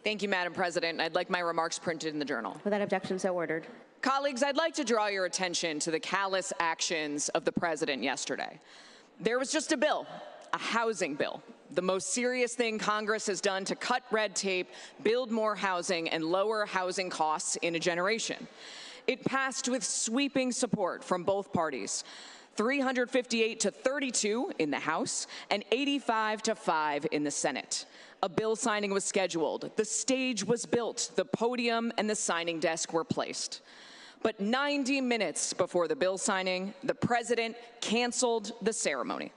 Thank you, Madam President. I'd like my remarks printed in the Journal. Without objection, so ordered. Colleagues, I'd like to draw your attention to the callous actions of the President yesterday. There was just a bill, a housing bill, the most serious thing Congress has done to cut red tape, build more housing, and lower housing costs in a generation. It passed with sweeping support from both parties. 358 to 32 in the House and 85 to 5 in the Senate. A bill signing was scheduled. The stage was built. The podium and the signing desk were placed. But 90 minutes before the bill signing, the President canceled the ceremony.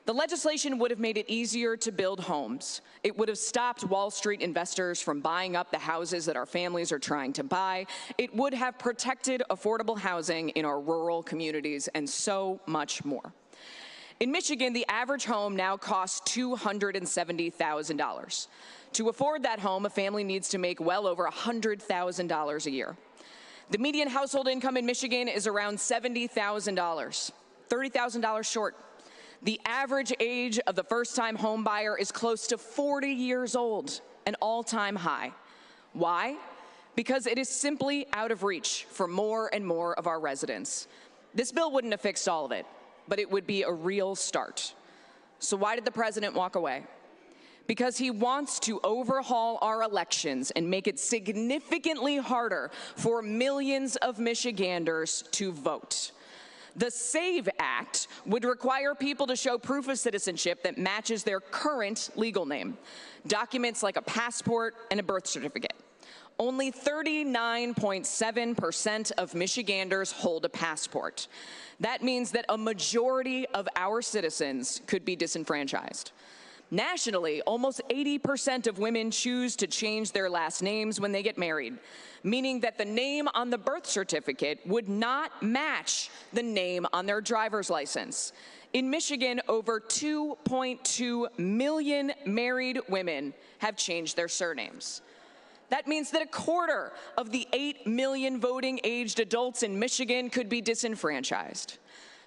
The legislation would have made it easier to build homes. It would have stopped Wall Street investors from buying up the houses that our families are trying to buy. It would have protected affordable housing in our rural communities and so much more. In Michigan, the average home now costs $270,000. To afford that home, a family needs to make well over $100,000 a year. The median household income in Michigan is around $70,000, $30,000 short. The average age of the first-time home buyer is close to 40 years old, an all-time high. Why? Because it is simply out of reach for more and more of our residents. This bill wouldn't have fixed all of it, but it would be a real start. So why did the President walk away? Because he wants to overhaul our elections and make it significantly harder for millions of Michiganders to vote. The SAVE Act would require people to show proof of citizenship that matches their current legal name, documents like a passport and a birth certificate. Only 39.7% of Michiganders hold a passport. That means that a majority of our citizens could be disenfranchised. Nationally, almost 80% of women choose to change their last names when they get married, meaning that the name on the birth certificate would not match the name on their driver's license. In Michigan, over 2.2 million married women have changed their surnames. That means that a quarter of the 8 million voting-aged adults in Michigan could be disenfranchised.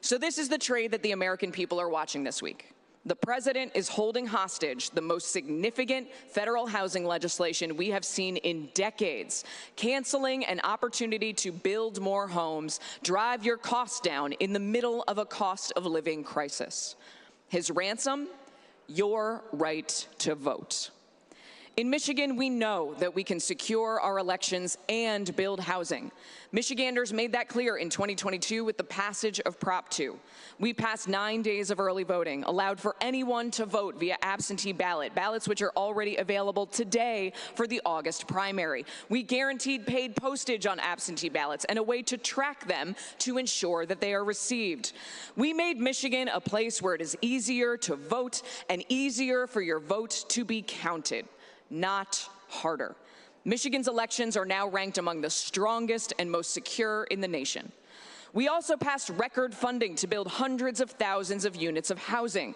So this is the trade that the American people are watching this week. The President is holding hostage the most significant federal housing legislation we have seen in decades, canceling an opportunity to build more homes, drive your costs down in the middle of a cost of living crisis. His ransom? Your right to vote. In Michigan, we know that we can secure our elections and build housing. Michiganders made that clear in 2022 with the passage of Prop 2. We passed 9 days of early voting, allowed for anyone to vote via absentee ballot, ballots which are already available today for the August primary. We guaranteed paid postage on absentee ballots and a way to track them to ensure that they are received. We made Michigan a place where it is easier to vote and easier for your vote to be counted, not harder. Michigan's elections are now ranked among the strongest and most secure in the nation. We also passed record funding to build hundreds of thousands of units of housing.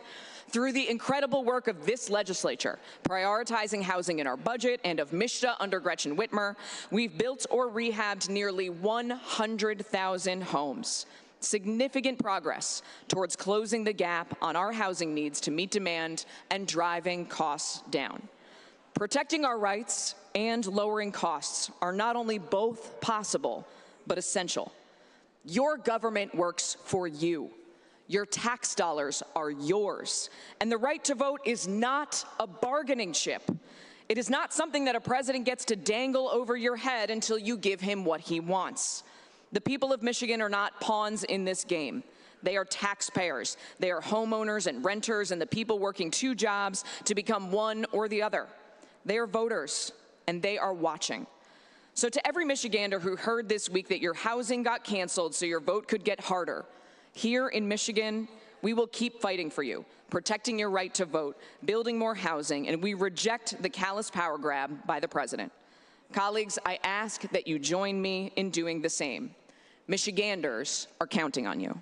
Through the incredible work of this legislature, prioritizing housing in our budget and of MSHDA under Gretchen Whitmer, we've built or rehabbed nearly 100,000 homes. Significant progress towards closing the gap on our housing needs to meet demand and driving costs down. Protecting our rights and lowering costs are not only both possible, but essential. Your government works for you. Your tax dollars are yours. And the right to vote is not a bargaining chip. It is not something that a president gets to dangle over your head until you give him what he wants. The people of Michigan are not pawns in this game. They are taxpayers. They are homeowners and renters and the people working 2 jobs to become one or the other. They are voters, and they are watching. So to every Michigander who heard this week that your housing got canceled so your vote could get harder, here in Michigan, we will keep fighting for you, protecting your right to vote, building more housing, and we reject the callous power grab by the President. Colleagues, I ask that you join me in doing the same. Michiganders are counting on you.